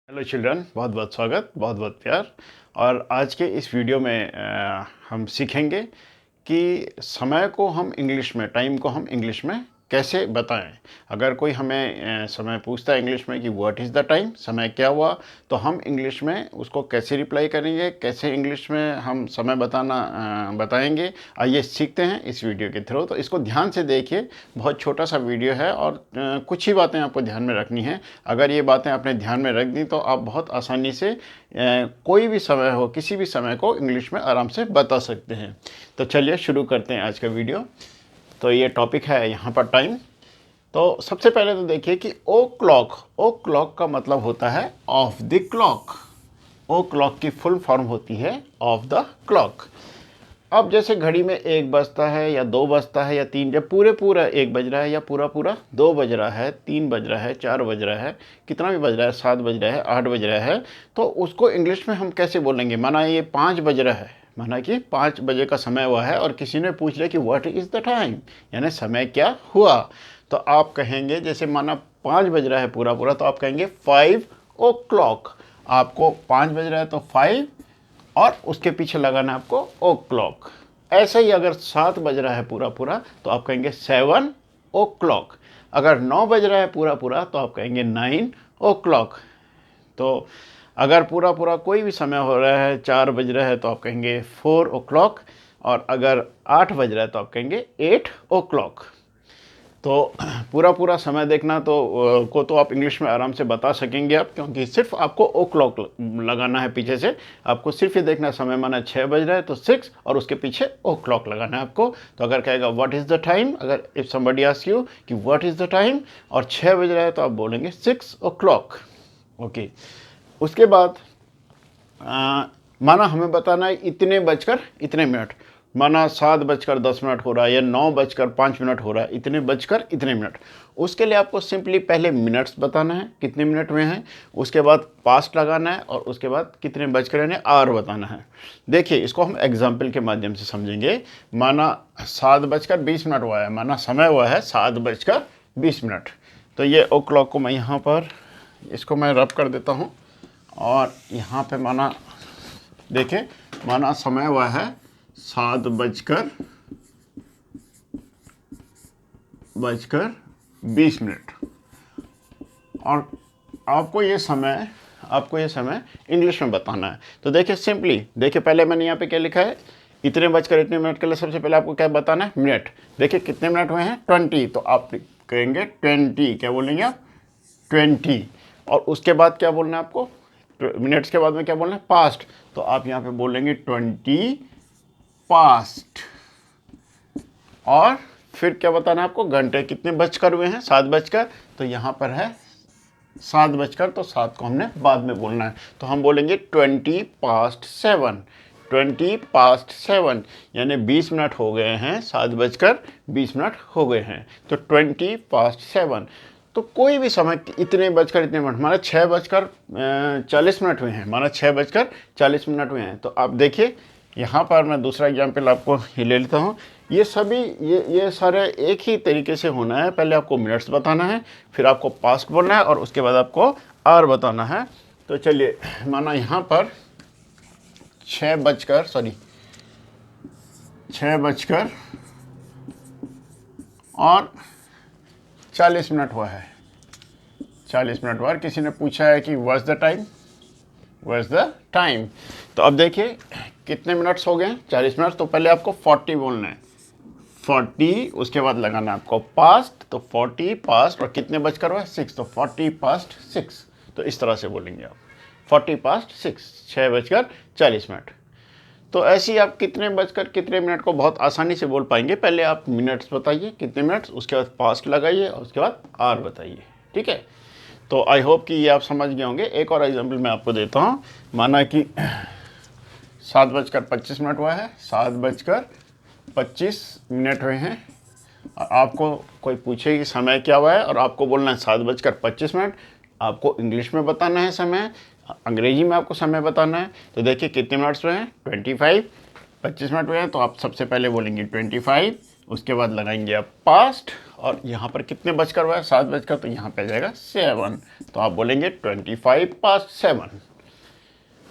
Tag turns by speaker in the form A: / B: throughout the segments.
A: Hello children, बहुत बहुत स्वागत, बहुत बहुत प्यार। और आज के इस वीडियो में हम सीखेंगे कि समय को हम इंग्लिश में, टाइम को हम इंग्लिश में कैसे बताएं। अगर कोई हमें समय पूछता है इंग्लिश में कि व्हाट इज़ द टाइम, समय क्या हुआ, तो हम इंग्लिश में उसको कैसे रिप्लाई करेंगे, कैसे इंग्लिश में हम समय बताएंगे। आइए सीखते हैं इस वीडियो के थ्रू। तो इसको ध्यान से देखिए, बहुत छोटा सा वीडियो है और कुछ ही बातें आपको ध्यान में रखनी है। अगर ये बातें आपने ध्यान में रख दी तो आप बहुत आसानी से कोई भी समय हो, किसी भी समय को इंग्लिश में आराम से बता सकते हैं। तो चलिए शुरू करते हैं आज का वीडियो। तो ये टॉपिक है यहाँ पर टाइम। तो सबसे पहले तो देखिए कि ओ क्लॉक का मतलब होता है of the clock. O'clock की फुल फॉर्म होती है ऑफ द क्लॉक। अब जैसे घड़ी में 1 बजता है या 2 बजता है या 3, जब पूरा 1 बज रहा है या पूरा 2 बज रहा है, 3 बज रहा है, 4 बज रहा है, कितना भी बज रहा है, 7 बज रहा है, 8 बज रहा है, तो उसको इंग्लिश में हम कैसे बोलेंगे। माना ये 5 बज रहा है, माना कि 5 बजे का समय हुआ है और किसी ने पूछ लिया कि व्हाट इज़ द टाइम, यानी समय क्या हुआ, तो आप कहेंगे, जैसे माना 5 बज रहा है पूरा, तो आप कहेंगे 5 o'clock। आपको 5 बज रहा है तो 5 और उसके पीछे लगाना है आपको ओ क्लॉक। ऐसे ही अगर 7 बज रहा है पूरा तो आप कहेंगे 7 o'clock। अगर 9 बज रहा है पूरा तो आप कहेंगे 9 o'clock। तो अगर पूरा कोई भी समय हो रहा है, 4 बज रहा है तो आप कहेंगे 4 o'clock, और अगर 8 बज रहा है तो आप कहेंगे 8 o'clock। तो पूरा समय देखना तो आप इंग्लिश में आराम से बता सकेंगे आप, क्योंकि सिर्फ आपको ओ क्लॉक लगाना है पीछे से। आपको सिर्फ ये देखना समय, माना 6 बज रहा है तो 6 और उसके पीछे ओ क्लॉक लगाना है आपको। तो अगर कहेगा व्हाट इज़ द टाइम, अगर इफ समबडी आस्क यू कि व्हाट इज़ द टाइम और 6 बज रहा है तो आप बोलेंगे 6 o'clock। ओके। उसके बाद माना हमें बताना है इतने बजकर इतने मिनट, माना 7 बजकर 10 मिनट हो रहा है या 9 बजकर 5 मिनट हो रहा है, इतने बजकर इतने मिनट। उसके लिए आपको सिंपली पहले मिनट्स बताना है, कितने मिनट में हैं, उसके बाद पास्ट लगाना है और उसके बाद कितने बजकर यानी आवर बताना है। देखिए, इसको हम एग्जाम्पल के माध्यम से समझेंगे। माना 7 बजकर 20 मिनट हुआ है, माना समय हुआ है 7 बजकर 20 मिनट। तो ये ओ क्लॉक को मैं यहाँ पर इसको मैं रब कर देता हूँ और यहाँ पे माना देखें, माना समय हुआ है 7 बजकर 20 मिनट और आपको ये समय इंग्लिश में बताना है। तो देखिए सिंपली, देखिए पहले मैंने यहाँ पे क्या लिखा है, इतने बजकर इतने मिनट के लिए सबसे पहले आपको क्या बताना है, मिनट। देखिए कितने मिनट हुए हैं, 20, तो आप कहेंगे 20, क्या बोलेंगे आप, 20। और उसके बाद क्या बोलना है आपको, मिनट्स के बाद में क्या बोलना है, पास्ट। तो आप यहाँ पे बोलेंगे 20 पास्ट। और फिर क्या बताना है आपको, घंटे कितने बजकर हुए हैं, 7 बजकर, तो यहाँ पर है 7 बजकर, तो 7 को हमने बाद में बोलना है। तो हम बोलेंगे 20 past 7, 20 past 7, यानी 20 मिनट हो गए हैं, 7 बजकर 20 मिनट हो गए हैं, तो 20 past 7। तो कोई भी समय, इतने बजकर इतने मिनट, माना 6 बजकर 40 मिनट हुए हैं, माना 6 बजकर 40 मिनट हुए हैं। तो आप देखिए यहाँ पर मैं दूसरा एग्जाम्पल आपको ही ले लेता हूँ। ये सभी ये सारे एक ही तरीके से होना है। पहले आपको मिनट्स बताना है, फिर आपको पास्ट बोलना है और उसके बाद आपको आवर बताना है। तो चलिए, माना यहाँ पर 6 बजकर 40 मिनट हुआ है, 40 मिनट बाद किसी ने पूछा है कि व्हाट्स द टाइम। तो अब देखिए कितने मिनट्स हो गए, 40 मिनट। तो पहले आपको 40 बोलना है, 40, उसके बाद लगाना है आपको पास्ट, तो 40 पास्ट, और कितने बजकर हुआ है, 6, तो 40 पास्ट 6। तो इस तरह से बोलेंगे आप 40 पास्ट 6, 6 बजकर 40 मिनट। तो ऐसे ही आप कितने बजकर कितने मिनट को बहुत आसानी से बोल पाएंगे। पहले आप मिनट्स बताइए कितने मिनट्स, उसके बाद पास्ट लगाइए और उसके बाद आवर बताइए, ठीक है। तो आई होप कि ये आप समझ गए होंगे। एक और एग्जांपल मैं आपको देता हूँ। माना कि 7 बजकर 25 मिनट हुआ है, 7 बजकर 25 मिनट हुए हैं, और आपको कोई पूछे कि समय क्या हुआ है और आपको बोलना है 7 बजकर 25 मिनट। आपको इंग्लिश में बताना है समय, अंग्रेजी में आपको समय बताना है। तो देखिए कितने मिनट्स हुए हैं, 25, 25 मिनट हुए हैं। तो आप सबसे पहले बोलेंगे 25, उसके बाद लगाएंगे आप पास्ट और यहाँ पर कितने बजकर हुआ है, 7 बजकर, तो यहाँ पे आ जाएगा 7। तो आप बोलेंगे 7:25।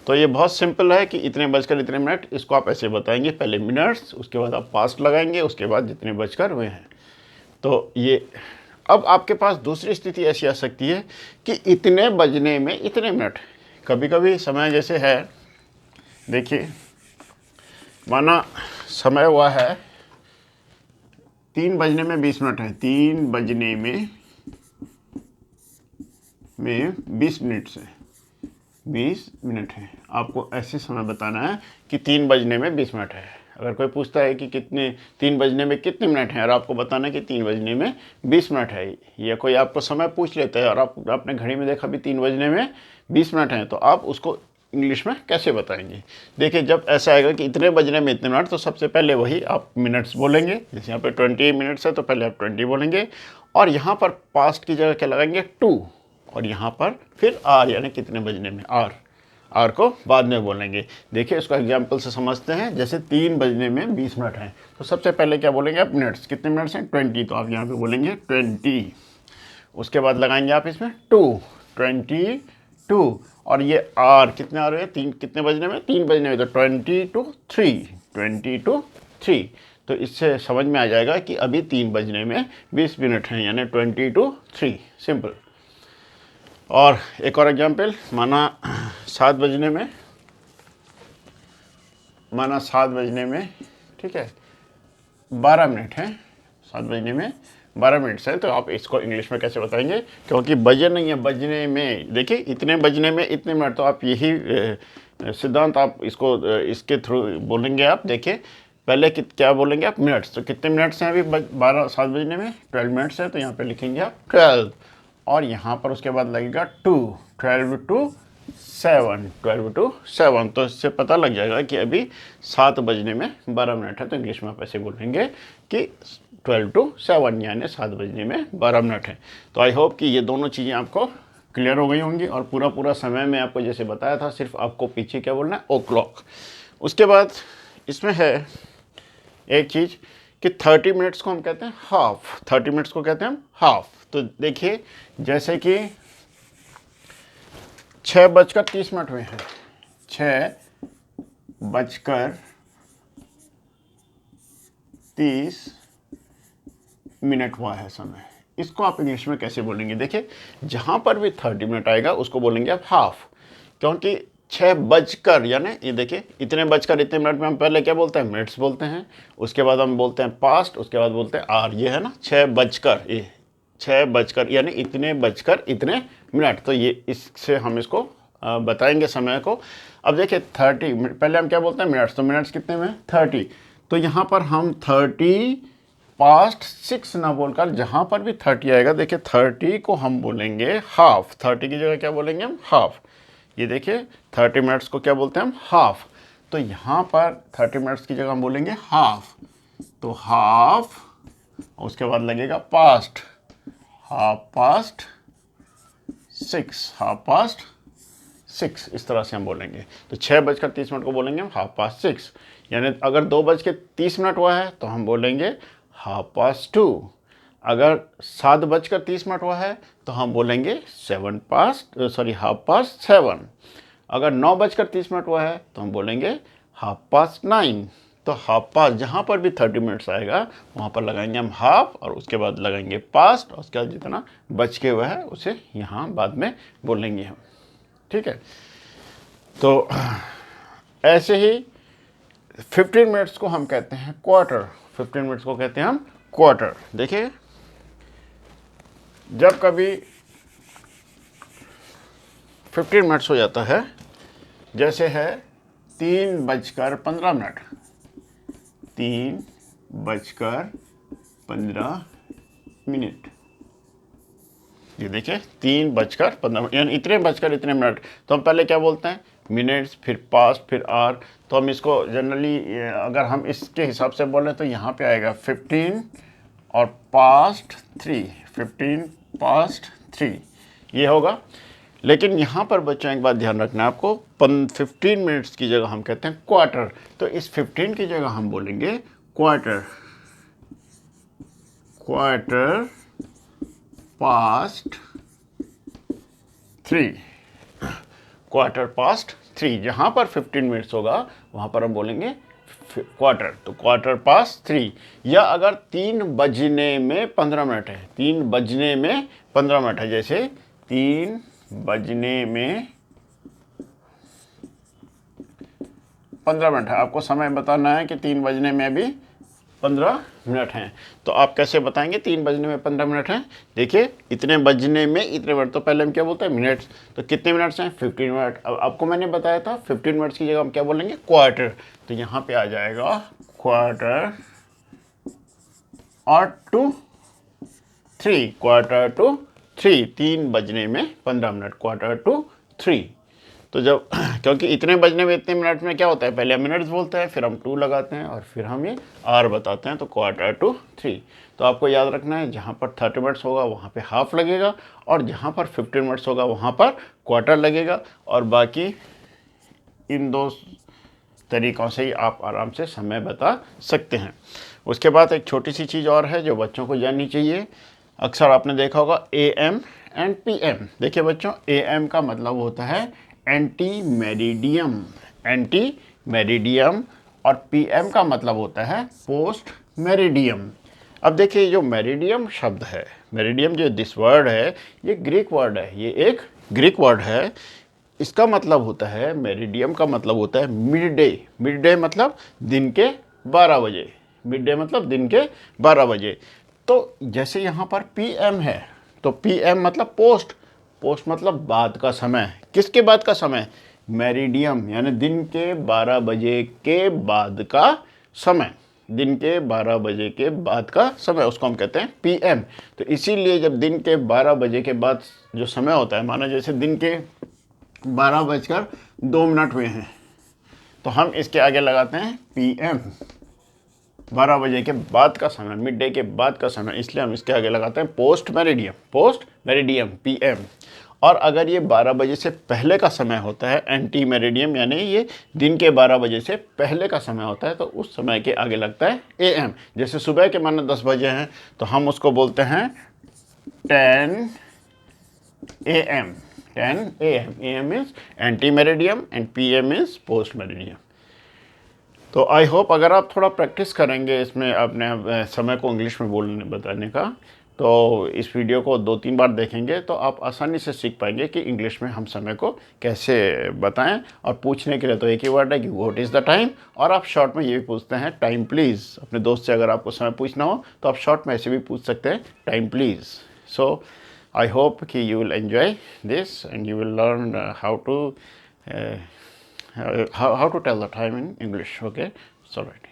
A: तो ये बहुत सिंपल है कि इतने बजकर इतने मिनट, इसको आप ऐसे बताएंगे, पहले मिनट्स, उसके बाद आप पास्ट लगाएंगे, उसके बाद जितने बजकर हुए हैं। तो ये अब आपके पास दूसरी स्थिति ऐसी आ सकती है कि इतने बजने में इतने मिनट। कभी कभी समय जैसे है, देखिए माना समय हुआ है 3 बजने में 20 मिनट है, 3 बजने में 20 मिनट से 20 मिनट है। आपको ऐसे समय बताना है कि 3 बजने में 20 मिनट है। अगर कोई पूछता है कि कितने 3 बजने में कितने मिनट हैं, और आपको बताना है कि 3 बजने में 20 मिनट है, या कोई आपको समय पूछ लेता है और आप अपने घड़ी में देखा भी 3 बजने में 20 मिनट हैं, तो आप उसको इंग्लिश में कैसे बताएंगे। देखिए जब ऐसा आएगा कि इतने बजने में इतने मिनट, तो सबसे पहले वही आप मिनट्स बोलेंगे। जैसे यहाँ पे 20 मिनट्स है तो पहले आप 20 बोलेंगे, और यहाँ पर पास्ट की जगह क्या लगाएंगे 2, और यहाँ पर फिर आर यानी कितने बजने में आर को बाद में बोलेंगे। देखिए इसको एग्जाम्पल से समझते हैं। जैसे 3 बजने में 20 मिनट हैं, तो सबसे पहले क्या बोलेंगे आप, मिनट्स, कितने मिनट्स हैं 20, तो आप यहाँ पे बोलेंगे 20। उसके बाद लगाएंगे आप इसमें 22, और ये आर कितने आ रहे हैं, 3 कितने बजने में, 3 बजने में, तो 20 to 3। तो इससे समझ में आ जाएगा कि अभी 3 बजने में 20 मिनट हैं, यानी 20 to 3, सिंपल। और एक और एग्जाम्पल, माना 7 बजने में, ठीक है 12 मिनट हैं, 7 बजने में 12 मिनट्स हैं, तो आप इसको इंग्लिश में कैसे बताएंगे, क्योंकि बजे नहीं है, बजने में। देखिए इतने बजने में इतने मिनट, तो आप यही सिद्धांत आप इसको इसके थ्रू बोलेंगे। आप देखिए पहले क्या बोलेंगे आप, मिनट्स, तो कितने मिनट्स हैं अभी 7 बजने में 12 मिनट्स हैं, तो यहाँ पे लिखेंगे आप 12, और यहाँ पर उसके बाद लगेगा 2, 12 to 7, तो इससे पता लग जाएगा कि अभी 7 बजने में 12 मिनट है। तो इंग्लिश में आप ऐसे बोलेंगे कि 12 to 7 यानी 7 बजने में 12 मिनट है। तो आई होप कि ये दोनों चीज़ें आपको क्लियर हो गई होंगी, और पूरा समय मैं आपको जैसे बताया था, सिर्फ आपको पीछे क्या बोलना है, ओ क्लॉक। उसके बाद इसमें है एक चीज़ कि 30 मिनट्स को हम कहते हैं हाफ, 30 मिनट्स को कहते हैं हम हाफ। तो देखिए जैसे कि 6:30 हुए हैं, 6:30 हुआ है समय, इसको आप इंग्लिश में कैसे बोलेंगे। देखिए जहाँ पर भी 30 मिनट आएगा उसको बोलेंगे आप हाफ, क्योंकि 6 बजकर, यानी ये देखिए इतने बजकर इतने मिनट में हम पहले क्या बोलते हैं, मिनट्स बोलते हैं, उसके बाद हम बोलते हैं पास्ट, उसके बाद बोलते हैं आर। ये है ना 6 बजकर, ये 6 बजकर यानी इतने बजकर इतने मिनट, तो ये इससे हम इसको बताएंगे समय को। अब देखिए 30, पहले हम क्या बोलते हैं मिनट्स, तो मिनट्स कितने में 30, तो यहाँ पर हम 30 पास्ट 6 ना बोलकर, जहाँ पर भी 30 आएगा देखिए 30 को हम बोलेंगे हाफ, 30 की जगह क्या बोलेंगे हम, हाफ। ये देखिए 30 मिनट्स को क्या बोलते हैं हम, हाफ। तो यहाँ पर 30 मिनट्स की जगह हम बोलेंगे हाफ, तो हाफ, उसके बाद लगेगा पास्ट, हाफ पास्ट 6, इस तरह से हम बोलेंगे। तो 6:30 को बोलेंगे हम हाफ पास्ट 6, यानी अगर 2:30 हुआ है तो हम बोलेंगे हाफ पास्ट 2। अगर 7:30 हुआ है तो हम बोलेंगे हाफ पास्ट 7। अगर 9:30 हुआ है तो हम बोलेंगे हाफ पास्ट 9। तो हाफ पास्ट, जहाँ पर भी 30 मिनट्स आएगा वहाँ पर लगाएंगे हम हाफ, और उसके बाद लगाएंगे पास्ट, और उसके बाद जितना बच के हुआ है उसे यहाँ बाद में बोलेंगे हम, ठीक है। तो ऐसे ही 15 मिनट्स को हम कहते हैं क्वार्टर, 15 मिनट्स को कहते हैं हम क्वार्टर। देखिए जब कभी 15 मिनट्स हो जाता है, जैसे है 3:15, 3:15, ये देखिए 3:15 यानी इतने बजकर इतने मिनट। तो हम पहले क्या बोलते हैं मिनट्स, फिर पास्ट, फिर आर। तो हम इसको जनरली अगर हम इसके हिसाब से बोलें तो यहाँ पे आएगा 15 और पास्ट 3, 15 पास्ट 3 ये होगा। लेकिन यहाँ पर बच्चों एक बात ध्यान रखना है आपको, 15 मिनट्स की जगह हम कहते हैं क्वार्टर, तो इस 15 की जगह हम बोलेंगे quarter, quarter past 3, quarter past 3। जहाँ पर 15 मिनट्स होगा वहाँ पर हम बोलेंगे क्वार्टर, तो क्वार्टर पास्ट 3। या अगर 3 बजने में 15 मिनट है, 3 बजने में 15 मिनट है, जैसे 3 बजने में 15 मिनट है, आपको समय बताना है कि 3 बजने में भी 15 मिनट हैं, तो आप कैसे बताएंगे 3 बजने में 15 मिनट हैं? देखिए, इतने बजने में इतने मिनट, तो पहले हम क्या बोलते हैं मिनट्स, तो कितने मिनट्स हैं 15 मिनट। अब आपको मैंने बताया था 15 मिनट्स की जगह हम क्या बोलेंगे क्वार्टर, तो यहाँ पे आ जाएगा क्वार्टर और टू 3, क्वार्टर टू 3, 3 बजने में 15 मिनट, क्वार्टर टू 3। तो जब क्योंकि इतने बजने में इतने मिनट में क्या होता है, पहले हम मिनट्स बोलते हैं, फिर हम 2 लगाते हैं और फिर हम ये आवर बताते हैं, तो क्वार्टर टू 3। तो आपको याद रखना है, जहाँ पर 30 मिनट्स होगा वहाँ पे हाफ लगेगा, और जहाँ पर 15 मिनट्स होगा वहाँ पर क्वार्टर लगेगा, और बाकी इन 2 तरीक़ों से ही आप आराम से समय बता सकते हैं। उसके बाद एक छोटी सी चीज़ और है जो बच्चों को जाननी चाहिए। अक्सर आपने देखा होगा AM एंड PM। देखिए बच्चों, AM का मतलब होता है एंटी मेरिडियम, एंटी मेरिडियम, और PM का मतलब होता है पोस्ट मेरिडियम। अब देखिए, जो मेरिडियम शब्द है, मेरिडियम जो दिस वर्ड है, ये ग्रीक वर्ड है, ये एक ग्रीक वर्ड है। इसका मतलब होता है, मेरिडियम का मतलब होता है मिड डे। मिड डे मतलब दिन के 12 बजे, मिड डे मतलब दिन के 12 बजे। तो जैसे यहाँ पर PM है, तो PM मतलब पोस्ट, पोस्ट मतलब बाद का समय। किसके बाद का समय? मेरिडियम, यानी दिन के 12 बजे के बाद का समय, दिन के 12 बजे के बाद का समय, उसको हम कहते हैं PM। तो इसीलिए जब दिन के 12 बजे के बाद जो समय होता है, माना जैसे दिन के 12:02 हुए हैं, तो हम इसके आगे लगाते हैं PM, 12 बजे के बाद का समय, मिड डे के बाद का समय, इसलिए हम इसके आगे लगाते हैं post meridiem, post meridiem PM। और अगर ये 12 बजे से पहले का समय होता है, एंटी मेरिडियम, यानी ये दिन के 12 बजे से पहले का समय होता है, तो उस समय के आगे लगता है AM। जैसे सुबह के माना 10 बजे हैं, तो हम उसको बोलते हैं 10 AM, 10 AM। AM is anti meridiem and PM is post meridiem. तो आई होप अगर आप थोड़ा प्रैक्टिस करेंगे इसमें अपने समय को इंग्लिश में बोलने बताने का, तो इस वीडियो को 2-3 बार देखेंगे तो आप आसानी से सीख पाएंगे कि इंग्लिश में हम समय को कैसे बताएं। और पूछने के लिए तो एक ही वर्ड है कि व्हाट इज़ द टाइम, और आप शॉर्ट में ये भी पूछते हैं टाइम प्लीज़। अपने दोस्त से अगर आपको समय पूछना हो तो आप शॉर्ट में ऐसे भी पूछ सकते हैं time please. So I hope कि you will enjoy this and you will learn how to tell the time in English. Okay, it's all right.